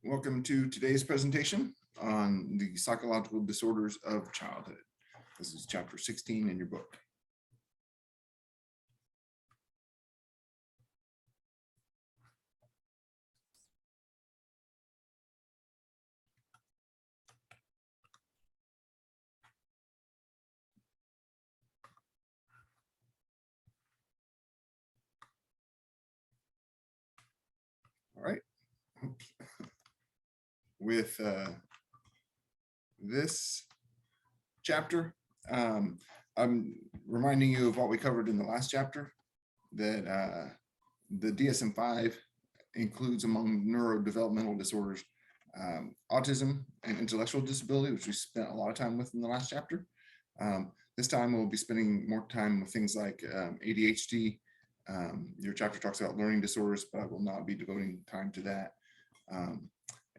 Welcome to today's presentation on the psychological disorders of childhood. This is chapter 16 in your book. All right. With this chapter, I'm reminding you of what we covered in the last chapter, that the DSM-5 includes among neurodevelopmental disorders autism and intellectual disability, which we spent a lot of time with in the last chapter. This time we'll be spending more time with things like ADHD. Your chapter talks about learning disorders, but I will not be devoting time to that,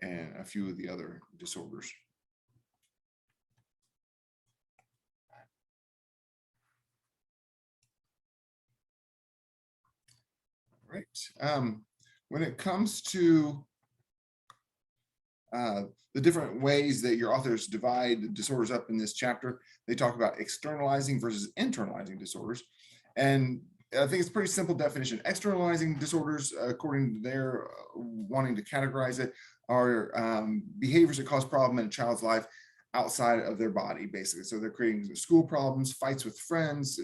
and a few of the other disorders. All right. When it comes to the different ways that your authors divide the disorders up in this chapter, they talk about externalizing versus internalizing disorders. And I think it's a pretty simple definition. Externalizing disorders, according to their wanting to categorize it, are behaviors that cause problem in a child's life outside of their body, basically. So they're creating school problems, fights with friends,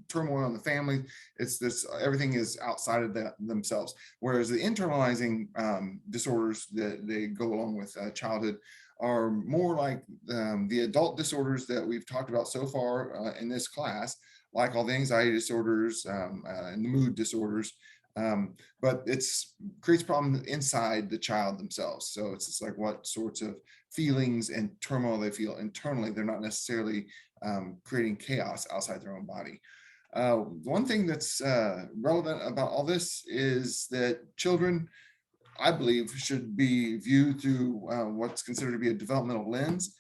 turmoil in the family. It's this, everything is outside of themselves. Whereas the internalizing disorders that they go along with childhood are more like the adult disorders that we've talked about so far in this class, like all the anxiety disorders and the mood disorders. But it's creates problems inside the child themselves. So it's just like what sorts of feelings and turmoil they feel internally. They're not necessarily creating chaos outside their own body. One thing that's relevant about all this is that children, I believe, should be viewed through what's considered to be a developmental lens.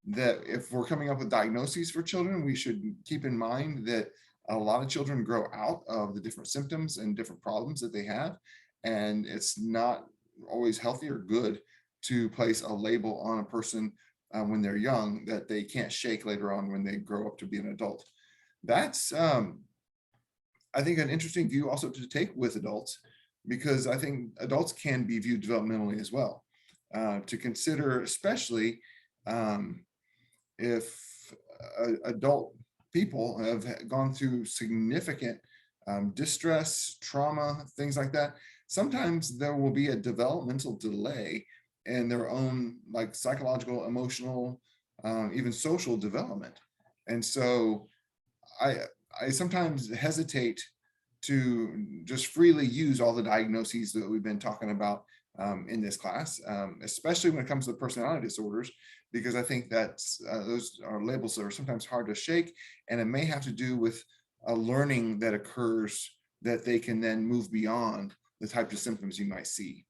That if we're coming up with diagnoses for children, we should keep in mind that a lot of children grow out of the different symptoms and different problems that they have. And it's not always healthy or good to place a label on a person when they're young that they can't shake later on when they grow up to be an adult. That's, I think, an interesting view also to take with adults, because I think adults can be viewed developmentally as well. To consider, especially if adult people have gone through significant distress, trauma, things like that. Sometimes there will be a developmental delay in their own, like, psychological, emotional, even social development. And so I sometimes hesitate to just freely use all the diagnoses that we've been talking about in this class, especially when it comes to personality disorders, because I think that those are labels that are sometimes hard to shake, and it may have to do with a learning that occurs that they can then move beyond the types of symptoms you might see.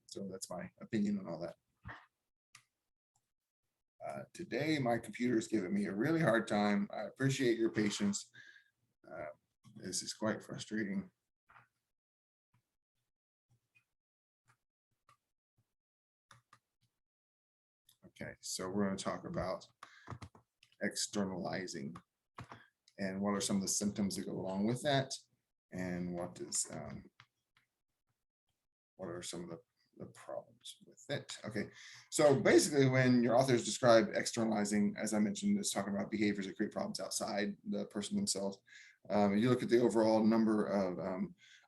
So that's my opinion on all that. Today, my computer is giving me a really hard time. I appreciate your patience. This is quite frustrating. Okay, so we're going to talk about externalizing and what are some of the symptoms that go along with that, and what are some of the problems with it. Okay, so basically when your authors describe externalizing, as I mentioned, is talking about behaviors that create problems outside the person themselves. You look at the overall number of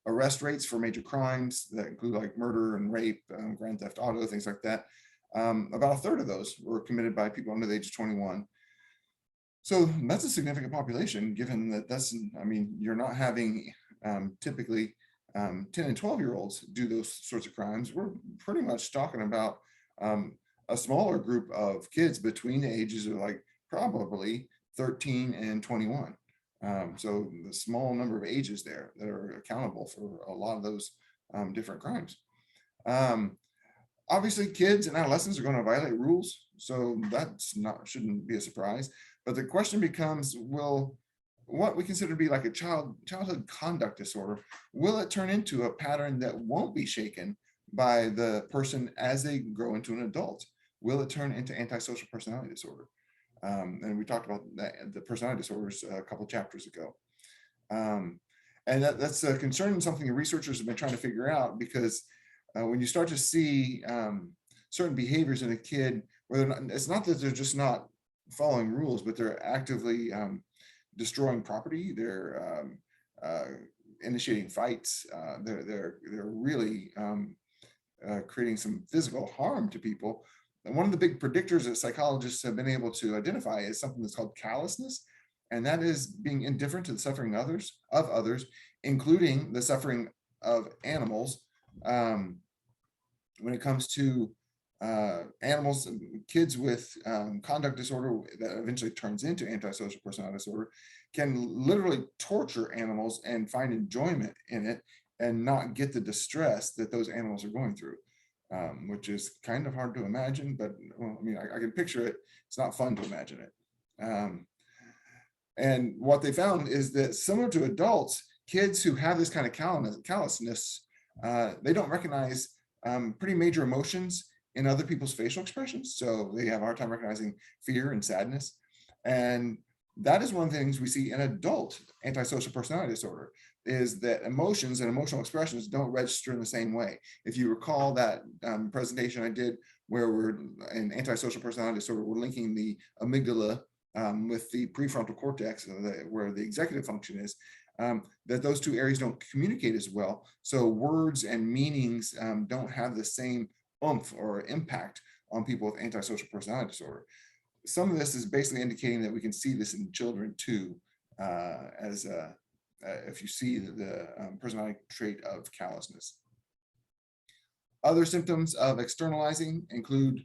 arrest rates for major crimes that include like murder and rape, grand theft auto, things like that. About a third of those were committed by people under the age of 21. So that's a significant population, given that that's, I mean, you're not having typically 10 and 12-year-olds do those sorts of crimes. We're pretty much talking about a smaller group of kids between the ages of like probably 13 and 21. So the small number of ages there that are accountable for a lot of those different crimes. Obviously, kids and adolescents are going to violate rules, so that's shouldn't be a surprise. But the question becomes, will what we consider to be like a childhood conduct disorder, will it turn into a pattern that won't be shaken by the person as they grow into an adult? Will it turn into antisocial personality disorder? And we talked about the personality disorders a couple chapters ago. And that's a concern and something the researchers have been trying to figure out, because when you start to see certain behaviors in a kid, where it's not that they're just not following rules, but they're actively destroying property, they're initiating fights, they're really creating some physical harm to people. And one of the big predictors that psychologists have been able to identify is something that's called callousness. And that is being indifferent to the suffering of others, including the suffering of animals. When it comes to animals, kids with conduct disorder that eventually turns into antisocial personality disorder can literally torture animals and find enjoyment in it and not get the distress that those animals are going through, which is kind of hard to imagine, but well, I mean, I can picture it. It's not fun to imagine it. And what they found is that similar to adults, kids who have this kind of callousness, they don't recognize pretty major emotions in other people's facial expressions. So they have a hard time recognizing fear and sadness. And that is one of the things we see in adult antisocial personality disorder, is that emotions and emotional expressions don't register in the same way. If you recall that presentation I did where we're in antisocial personality disorder, we're linking the amygdala with the prefrontal cortex, where the executive function is, that those two areas don't communicate as well. So words and meanings don't have the same oomph or impact on people with antisocial personality disorder. Some of this is basically indicating that we can see this in children too, as if you see the personality trait of callousness. Other symptoms of externalizing include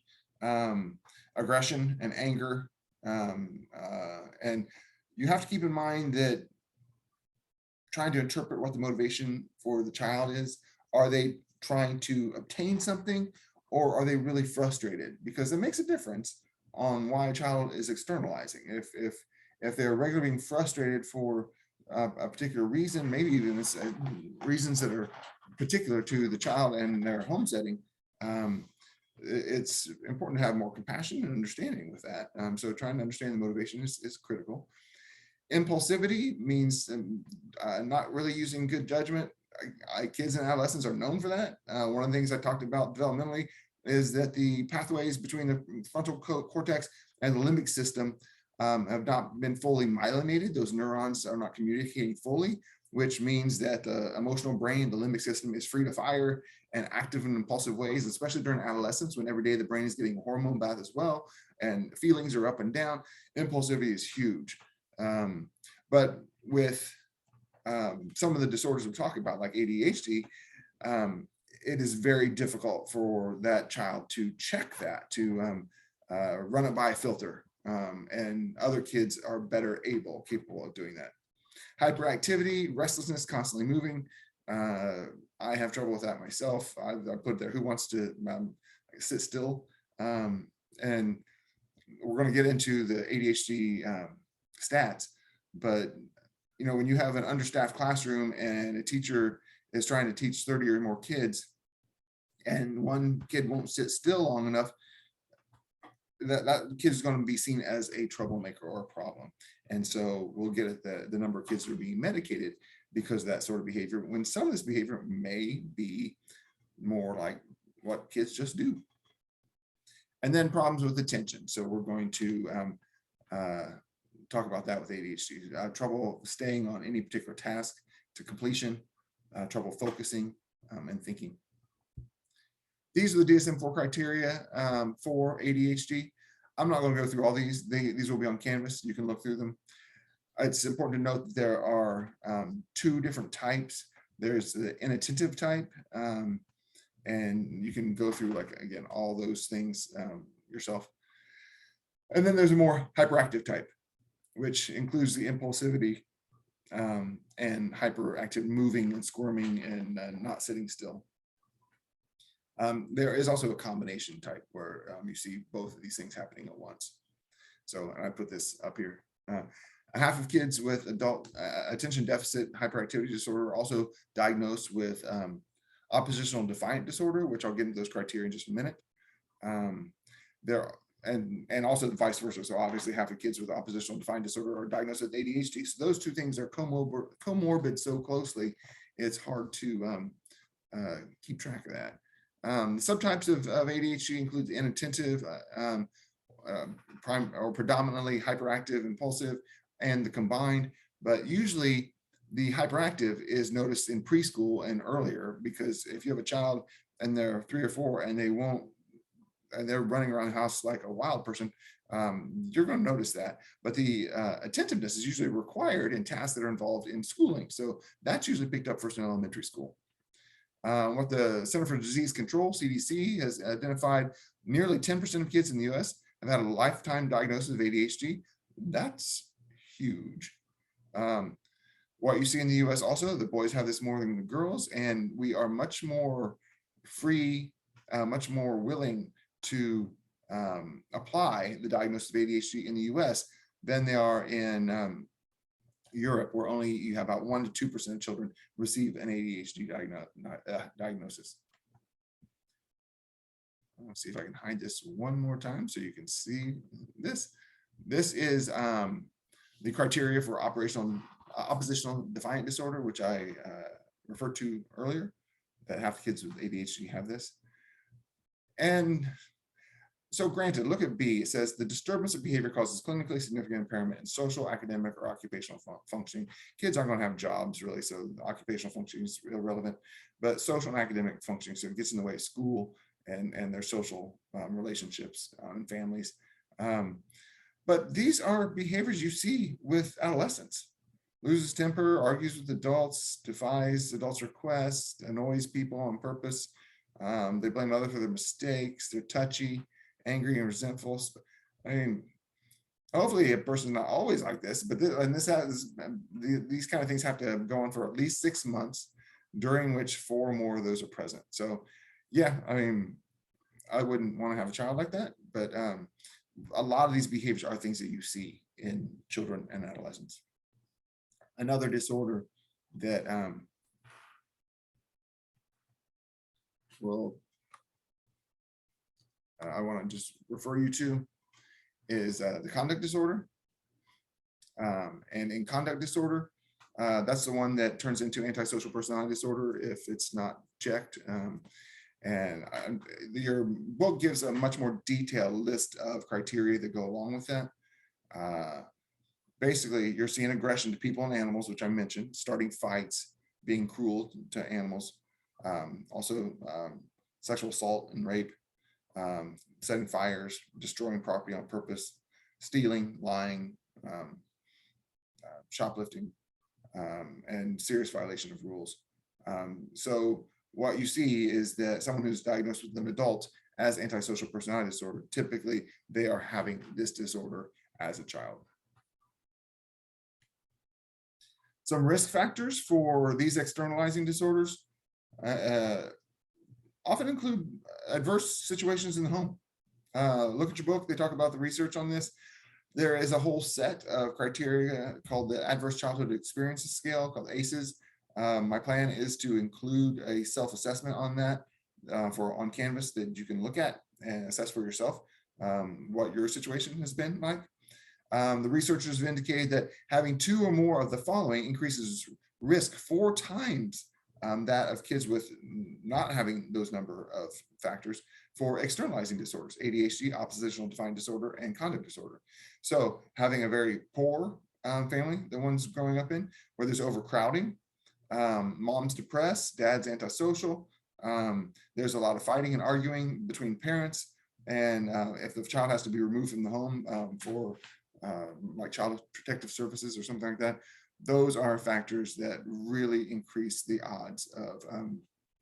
aggression and anger. And you have to keep in mind that trying to interpret what the motivation for the child is, are they trying to obtain something, or are they really frustrated? Because it makes a difference on why a child is externalizing. If they're regularly being frustrated for a particular reason, maybe even reasons that are particular to the child and their home setting, it's important to have more compassion and understanding with that. So trying to understand the motivation is critical. Impulsivity means not really using good judgment. Kids and adolescents are known for that. One of the things I talked about developmentally is that the pathways between the frontal cortex and the limbic system have not been fully myelinated. Those neurons are not communicating fully, which means that the emotional brain, the limbic system, is free to fire and active in impulsive ways, especially during adolescence, when every day the brain is getting a hormone bath as well, and feelings are up and down. Impulsivity is huge. But with some of the disorders we're talking about, like ADHD, it is very difficult for that child to check that, to run it by a filter. And other kids are capable of doing that. Hyperactivity, restlessness, constantly moving. I have trouble with that myself. I put there, who wants to sit still? And we're going to get into the ADHD stats, but when you have an understaffed classroom and a teacher is trying to teach 30 or more kids, and one kid won't sit still long enough, that kid is going to be seen as a troublemaker or a problem. And so we'll get at the number of kids that are being medicated because of that sort of behavior, when some of this behavior may be more like what kids just do. And then problems with attention. So we're going to talk about that with ADHD. Trouble staying on any particular task to completion, trouble focusing and thinking. These are the DSM-4 criteria for ADHD. I'm not going to go through all these. These will be on Canvas. You can look through them. It's important to note that there are two different types. There's the inattentive type, and you can go through, again, all those things yourself. And then there's a more hyperactive type, which includes the impulsivity and hyperactive moving and squirming and not sitting still. There is also a combination type where you see both of these things happening at once. So I put this up here. Half of kids with adult attention deficit hyperactivity disorder are also diagnosed with oppositional defiant disorder, which I'll get into those criteria in just a minute. There and also vice versa. So obviously half the kids with oppositional defiant disorder are diagnosed with ADHD. So those two things are comorbid so closely, it's hard to keep track of that. Subtypes of ADHD include inattentive, predominantly hyperactive, impulsive, and the combined. But usually the hyperactive is noticed in preschool and earlier, because if you have a child and they're 3 or 4 and they're running around the house like a wild person, you're going to notice that. But the attentiveness is usually required in tasks that are involved in schooling. So that's usually picked up first in elementary school. What the Center for Disease Control, CDC, has identified, nearly 10% of kids in the US have had a lifetime diagnosis of ADHD. That's huge. What you see in the US also, the boys have this more than the girls, and we are much more free, much more willing to apply the diagnosis of ADHD in the US than they are in Europe, where only you have about 1 to 2% of children receive an ADHD diagnosis. Let's see if I can hide this one more time so you can see this. This is the criteria for oppositional defiant disorder, which I referred to earlier, that half the kids with ADHD have this. And so granted, look at B. It says the disturbance of behavior causes clinically significant impairment in social, academic, or occupational functioning. Kids aren't going to have jobs really, so occupational functioning is irrelevant, but social and academic functioning, so it gets in the way of school and their social relationships and families. But these are behaviors you see with adolescents. Loses temper, argues with adults, defies adults' requests, annoys people on purpose. They blame others for their mistakes. They're touchy, angry, and resentful. I mean, hopefully a person's not always like this, but these kind of things have to go on for at least 6 months, during which 4 or more of those are present. So yeah, I mean, I wouldn't want to have a child like that, but a lot of these behaviors are things that you see in children and adolescents. Another disorder that I want to just refer you to is the conduct disorder. And in conduct disorder, that's the one that turns into antisocial personality disorder if it's not checked. Your book gives a much more detailed list of criteria that go along with that. Basically, you're seeing aggression to people and animals, which I mentioned, starting fights, being cruel to animals, also sexual assault and rape, setting fires, destroying property on purpose, stealing, lying, shoplifting, and serious violation of rules. So what you see is that someone who's diagnosed with an adult as antisocial personality disorder, typically they are having this disorder as a child. Some risk factors for these externalizing disorders often include adverse situations in the home. Look at your book, they talk about the research on this. There is a whole set of criteria called the Adverse Childhood Experiences Scale, called ACEs. My plan is to include a self-assessment on that on Canvas that you can look at and assess for yourself what your situation has been like. The researchers have indicated that having 2 or more of the following increases risk 4 times that of kids with not having those number of factors for externalizing disorders: ADHD, oppositional defiant disorder, and conduct disorder. So having a very poor family, the ones growing up in, where there's overcrowding, mom's depressed, dad's antisocial, there's a lot of fighting and arguing between parents, and if the child has to be removed from the home for like child protective services or something like that, those are factors that really increase the odds of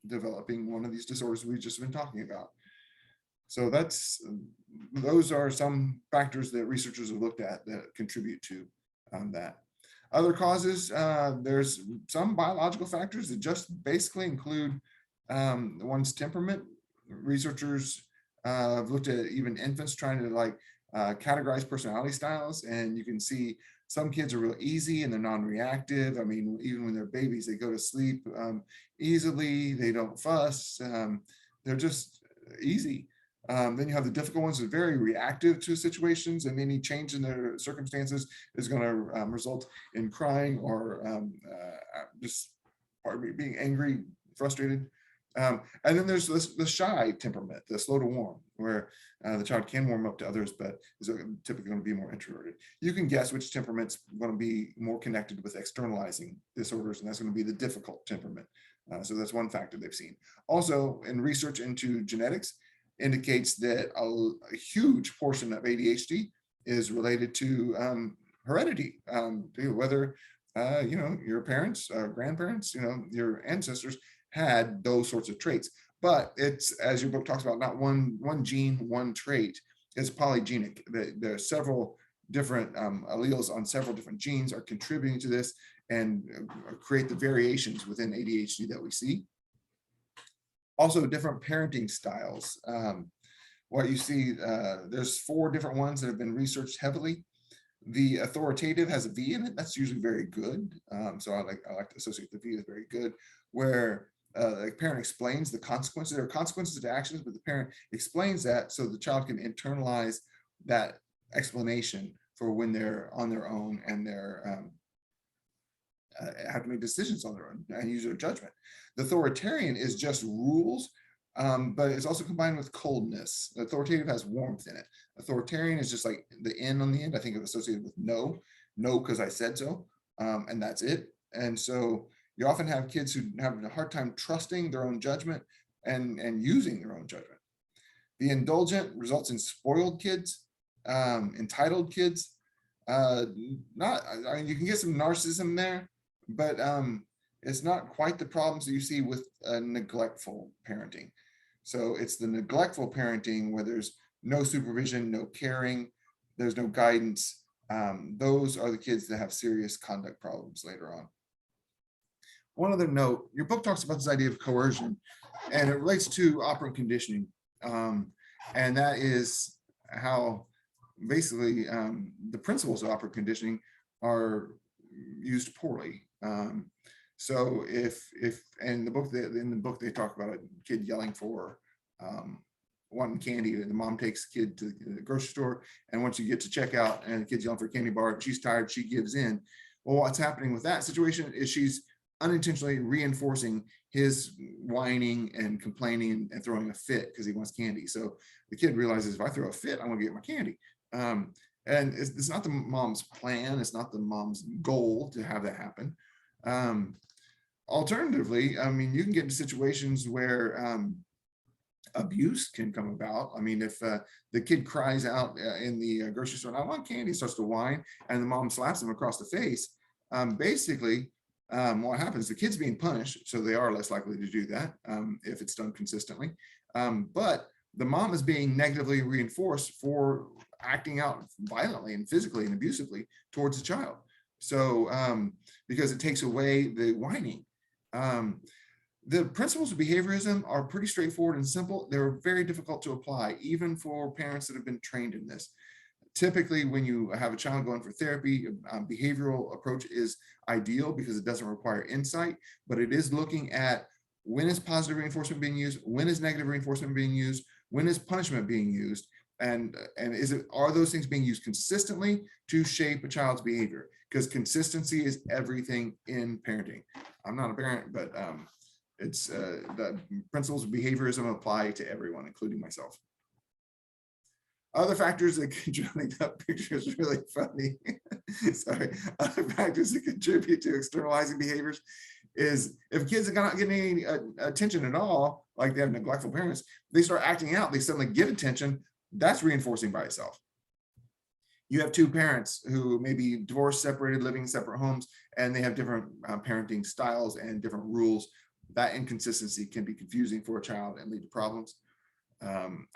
developing one of these disorders we've just been talking about. So those are some factors that researchers have looked at that contribute to that. Other causes, there's some biological factors that just basically include one's temperament. Researchers have looked at even infants trying to categorize personality styles, and you can see Some kids are real easy and they're non-reactive. I mean, even when they're babies, they go to sleep easily. They don't fuss. They're just easy. Then you have the difficult ones that are very reactive to situations, and any change in their circumstances is going to result in crying or just pardon me, being angry, frustrated. And then there's the shy temperament, the slow to warm, where the child can warm up to others, but is typically going to be more introverted. You can guess which temperament's going to be more connected with externalizing disorders, and that's going to be the difficult temperament. So that's one factor they've seen. Also, in research into genetics, indicates that a huge portion of ADHD is related to heredity, whether your parents, grandparents, your ancestors had those sorts of traits. But it's, as your book talks about, not one gene, one trait. It's polygenic. There are several different alleles on several different genes are contributing to this and create the variations within ADHD that we see. Also, different parenting styles. What you see, there's 4 different ones that have been researched heavily. The authoritative has a V in it. That's usually very good. So I like to associate the V with very good, where the parent explains the consequences. There are consequences to actions, but the parent explains that so the child can internalize that explanation for when they're on their own and they're have to make decisions on their own and use their judgment. The authoritarian is just rules, but it's also combined with coldness. The authoritative has warmth in it. Authoritarian is just like the N on the end. I think of associated with no because I said so, and that's it. And so you often have kids who have a hard time trusting their own judgment and using their own judgment. The indulgent results in spoiled kids, entitled kids. I mean, you can get some narcissism there, but it's not quite the problems that you see with neglectful parenting. So it's the neglectful parenting where there's no supervision, no caring, there's no guidance. Those are the kids that have serious conduct problems later on. One other note, your book talks about this idea of coercion, and it relates to operant conditioning. And that is how basically the principles of operant conditioning are used poorly. So if in the book they talk about a kid yelling for wanting candy, and the mom takes the kid to the grocery store, and once you get to checkout and the kid's yelling for a candy bar, she's tired, she gives in. Well, what's happening with that situation is she's unintentionally reinforcing his whining and complaining and throwing a fit because he wants candy. So the kid realizes, if I throw a fit, I'm gonna get my candy. And it's not the mom's plan, it's not the mom's goal to have that happen. Alternatively, I mean, you can get into situations where abuse can come about. I mean, if the kid cries out in the grocery store, I want candy, starts to whine, and the mom slaps him across the face, basically, what happens, the kid's being punished, so they are less likely to do that if it's done consistently. But the mom is being negatively reinforced for acting out violently and physically and abusively towards the child. So because it takes away the whining. The principles of behaviorism are pretty straightforward and simple. They're very difficult to apply, even for parents that have been trained in this. Typically, when you have a child going for therapy, behavioral approach is ideal because it doesn't require insight, but it is looking at when is positive reinforcement being used, when is negative reinforcement being used, when is punishment being used, and are those things being used consistently to shape a child's behavior? Because consistency is everything in parenting. I'm not a parent, but it's the principles of behaviorism apply to everyone, including myself. Other factors that contribute, that picture is really funny. Sorry. Other factors that contribute to externalizing behaviors is if kids are not getting any attention at all, like they have neglectful parents, they start acting out, they suddenly get attention. That's reinforcing by itself. You have 2 parents who may be divorced, separated, living in separate homes, and they have different parenting styles and different rules. That inconsistency can be confusing for a child and lead to problems.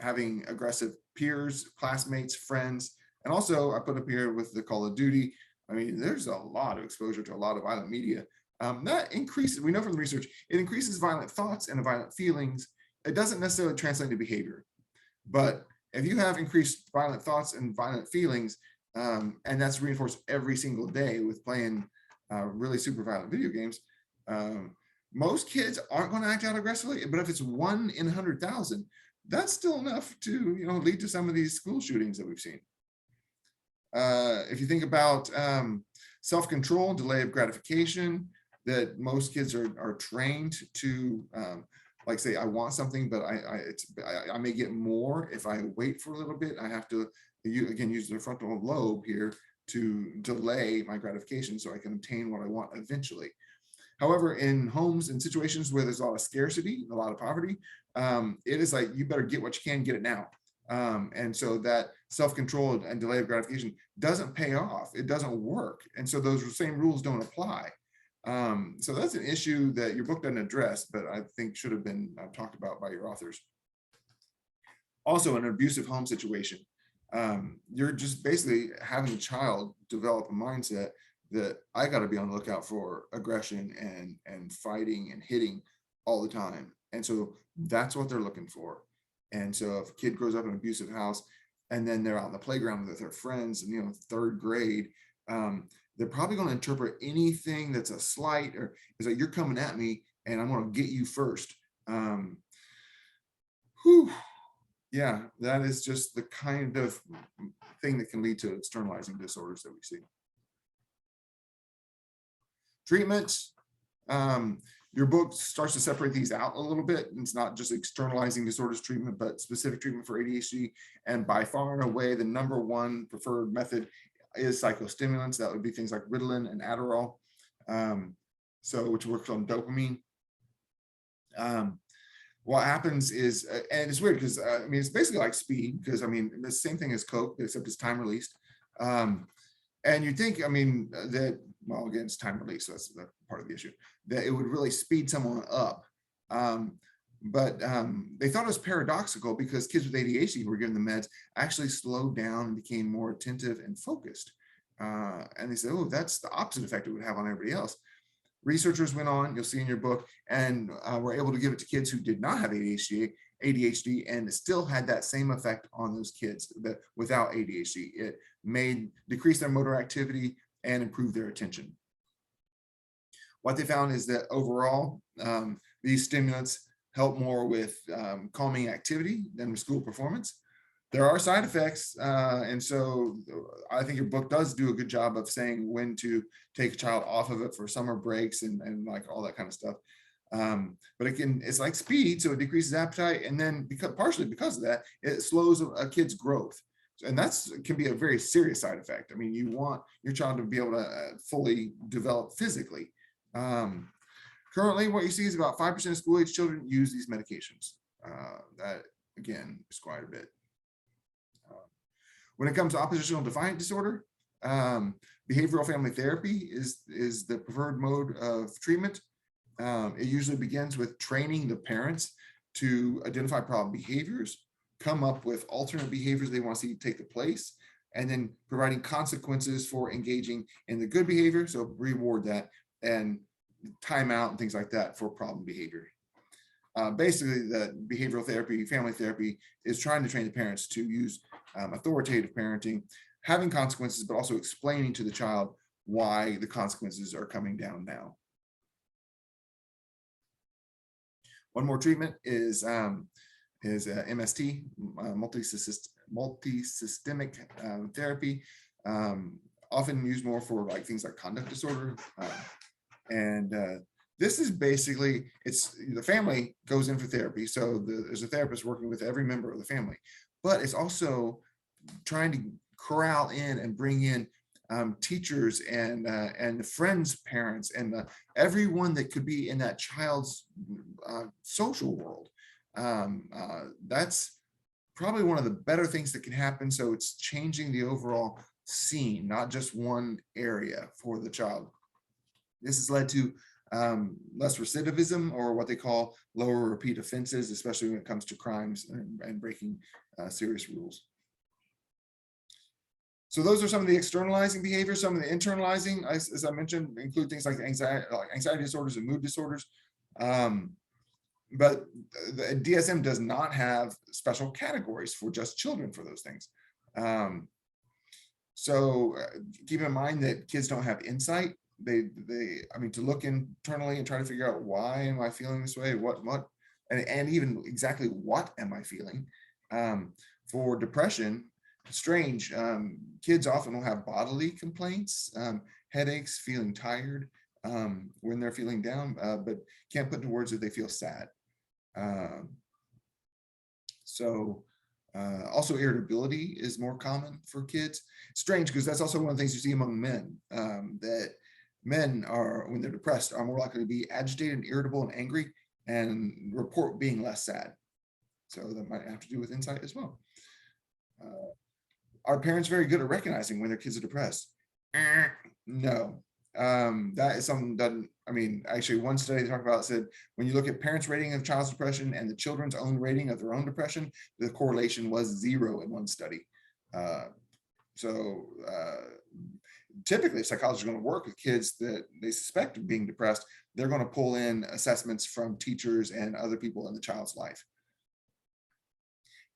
Having aggressive peers, classmates, friends, and also I put up here with the Call of Duty. I mean, there's a lot of exposure to a lot of violent media. That increases, we know from the research, it increases violent thoughts and violent feelings. It doesn't necessarily translate to behavior. But if you have increased violent thoughts and violent feelings, And that's reinforced every single day with playing really super violent video games. Most kids aren't going to act out aggressively, but if it's 1 in 100,000, that's still enough to lead to some of these school shootings that we've seen. If you think about self-control, delay of gratification, that most kids are trained to like say, I want something, but I may get more if I wait for a little bit. I have to use the frontal lobe here to delay my gratification so I can obtain what I want eventually. However, in homes and situations where there's a lot of scarcity, a lot of poverty, it is like, you better get what you can, get it now. And so that self-control and delay of gratification doesn't pay off. It doesn't work. And so those same rules don't apply. So that's an issue that your book doesn't address, but I think should have been talked about by your authors. Also, in an abusive home situation, you're just basically having a child develop a mindset that I got to be on the lookout for aggression and fighting and hitting all the time. And so that's what they're looking for. And so if a kid grows up in an abusive house and then they're out in the playground with their friends in third grade, they're probably going to interpret anything that's a slight or is like, you're coming at me and I'm going to get you first. Yeah, that is just the kind of thing that can lead to externalizing disorders that we see. Treatment. Your book starts to separate these out a little bit. It's not just externalizing disorders treatment, but specific treatment for ADHD. And by far and away, the #1 preferred method is psychostimulants. That would be things like Ritalin and Adderall, which works on dopamine. What happens is, and it's weird because it's basically like speed, because the same thing as Coke, except it's time released. And you think, that, well, again, it's time release, so that's part of the issue, that it would really speed someone up. But they thought it was paradoxical because kids with ADHD who were given the meds actually slowed down and became more attentive and focused. And they said, oh, that's the opposite effect it would have on everybody else. Researchers went on, you'll see in your book, and were able to give it to kids who did not have ADHD, and it still had that same effect on those kids that without ADHD. It decreased their motor activity and improved their attention. What they found is that overall, these stimulants help more with calming activity than with school performance. There are side effects, and so I think your book does do a good job of saying when to take a child off of it for summer breaks and like all that kind of stuff. But it's like speed, so it decreases appetite, and then partially because of that, it slows a kid's growth. And that can be a very serious side effect. You want your child to be able to fully develop physically. Currently, what you see is about 5% of school-age children use these medications. That, again, is quite a bit. When it comes to oppositional defiant disorder, behavioral family therapy is the preferred mode of treatment. It usually begins with training the parents to identify problem behaviors, come up with alternate behaviors they want to see take the place, and then providing consequences for engaging in the good behavior. So reward that, and timeout and things like that for problem behavior. Basically, the behavioral therapy, family therapy, is trying to train the parents to use authoritative parenting, having consequences, but also explaining to the child why the consequences are coming down now. One more treatment is MST, multisystemic therapy, often used more for like things like conduct disorder. This is basically, the family goes in for therapy. So there's a therapist working with every member of the family, but it's also trying to corral in and bring in teachers and friends, parents, and everyone that could be in that child's social world. That's probably one of the better things that can happen. So it's changing the overall scene, not just one area for the child. This has led to less recidivism, or what they call lower repeat offenses, especially when it comes to crimes and breaking serious rules. So those are some of the externalizing behaviors. Some of the internalizing, as I mentioned, include things like anxiety disorders and mood disorders. But the DSM does not have special categories for just children for those things. So keep in mind that kids don't have insight. I mean, to look internally and try to figure out why am I feeling this way? And even exactly what am I feeling? For depression, strange. Kids often will have bodily complaints, headaches, feeling tired when they're feeling down, but can't put into words that they feel sad. Um, so also irritability is more common for kids. Strange because that's also one of the things you see among men, that men are, when they're depressed, are more likely to be agitated and irritable and angry and report being less sad. So that might have to do with insight as well. Are parents very good at recognizing when their kids are depressed? No. That is something that, I mean, actually one study they talked about said, when you look at parents' rating of child's depression and the children's own rating of their own depression, the correlation was 0 in one study. So typically if psychologists are going to work with kids that they suspect of being depressed, they're going to pull in assessments from teachers and other people in the child's life.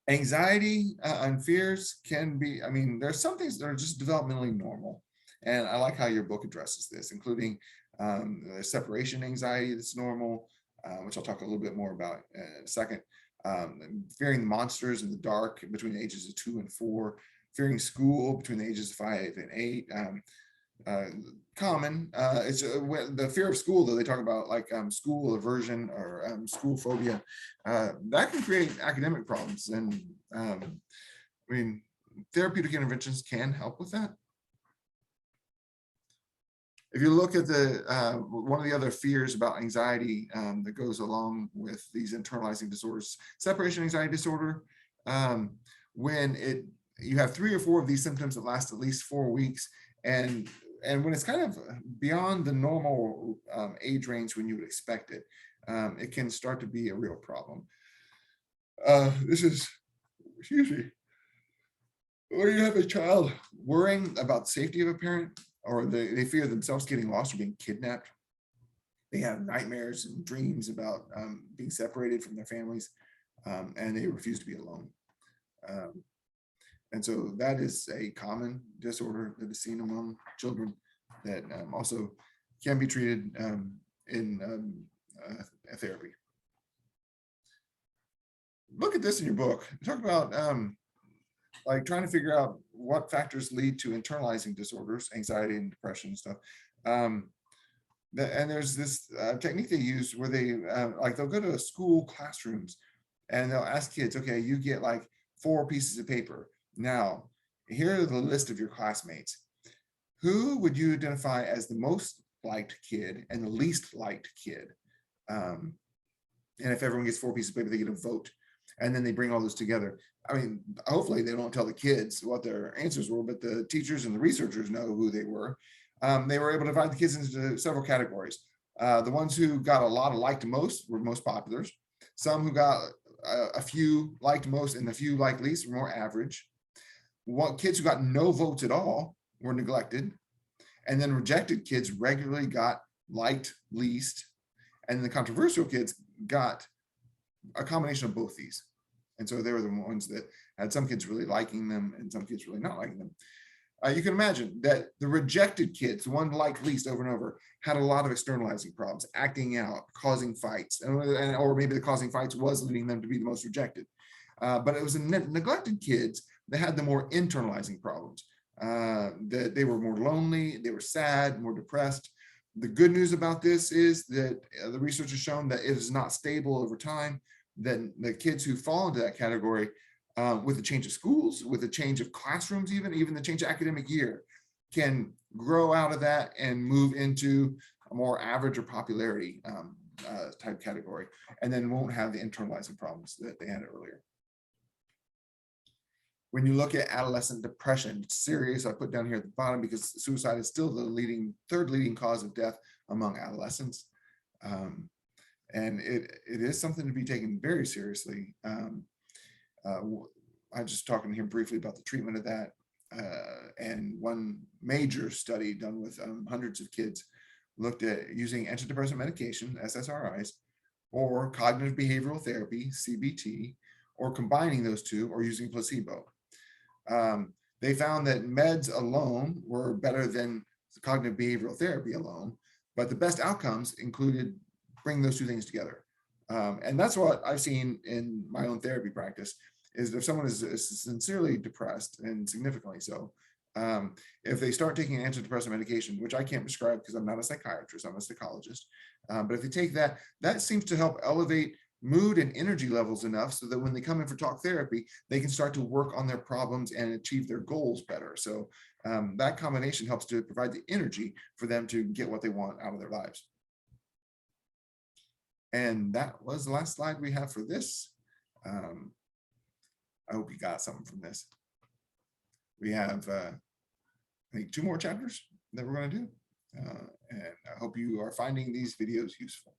Anxiety and fears can be, I mean, there's some things that are just developmentally normal. And I like how your book addresses this, including separation anxiety that's normal, which I'll talk a little bit more about in a second. Fearing monsters in the dark between the ages of 2 and 4, fearing school between the ages of 5 and 8. Common. It's the fear of school, though. They talk about like school aversion or school phobia. That can create academic problems, and I mean, therapeutic interventions can help with that. If you look at the one of the other fears about anxiety that goes along with these internalizing disorders, separation anxiety disorder, when you have 3 or 4 of these symptoms that last at least 4 weeks, and when it's kind of beyond the normal age range when you would expect it, it can start to be a real problem. This is, excuse me, or you have a child worrying about the safety of a parent, or they fear themselves getting lost or being kidnapped. They have nightmares and dreams about being separated from their families, and they refuse to be alone. And so that is a common disorder that is seen among children that also can be treated in therapy. Look at this in your book. Talk about like trying to figure out what factors lead to internalizing disorders, anxiety and depression and stuff. And there's this technique they use where they like they'll go to school classrooms and they'll ask kids, okay, you get like 4 pieces of paper. Now, here are the list of your classmates. Who would you identify as the most liked kid and the least liked kid? And if everyone gets 4 pieces of paper, they get a vote. And then they bring all those together. I mean, hopefully they don't tell the kids what their answers were, but the teachers and the researchers know who they were. They were able to divide the kids into several categories. The ones who got a lot of liked most were most populars. Some who got a few liked most and a few liked least were more average. Kids who got no votes at all were neglected. And then rejected kids regularly got liked least. And the controversial kids got a combination of both these. And so they were the ones that had some kids really liking them and some kids really not liking them. You can imagine that the rejected kids, the one liked least over and over, had a lot of externalizing problems, acting out, causing fights, or maybe the causing fights was leading them to be the most rejected. But it was the neglected kids that had the more internalizing problems. That they were more lonely, they were sad, more depressed. The good news about this is that the research has shown that it is not stable over time, that the kids who fall into that category with a change of schools, with a change of classrooms, even the change of academic year, can grow out of that and move into a more average or popularity type category, and then won't have the internalizing problems that they had earlier. When you look at adolescent depression, it's serious. I put down here at the bottom because suicide is still the third leading cause of death among adolescents. And it is something to be taken very seriously. I'm just talking here briefly about the treatment of that. And one major study done with hundreds of kids looked at using antidepressant medication, SSRIs, or cognitive behavioral therapy, CBT, or combining those two, or using placebo. They found that meds alone were better than cognitive behavioral therapy alone, but the best outcomes included bringing those two things together. And that's what I've seen in my own therapy practice is if someone is sincerely depressed and significantly so, if they start taking antidepressant medication, which I can't prescribe because I'm not a psychiatrist, I'm a psychologist, but if they take that, that seems to help elevate mood and energy levels enough so that when they come in for talk therapy, they can start to work on their problems and achieve their goals better. So that combination helps to provide the energy for them to get what they want out of their lives. And that was the last slide we have for this. I hope you got something from this. We have, I think, 2 more chapters that we're going to do. And I hope you are finding these videos useful.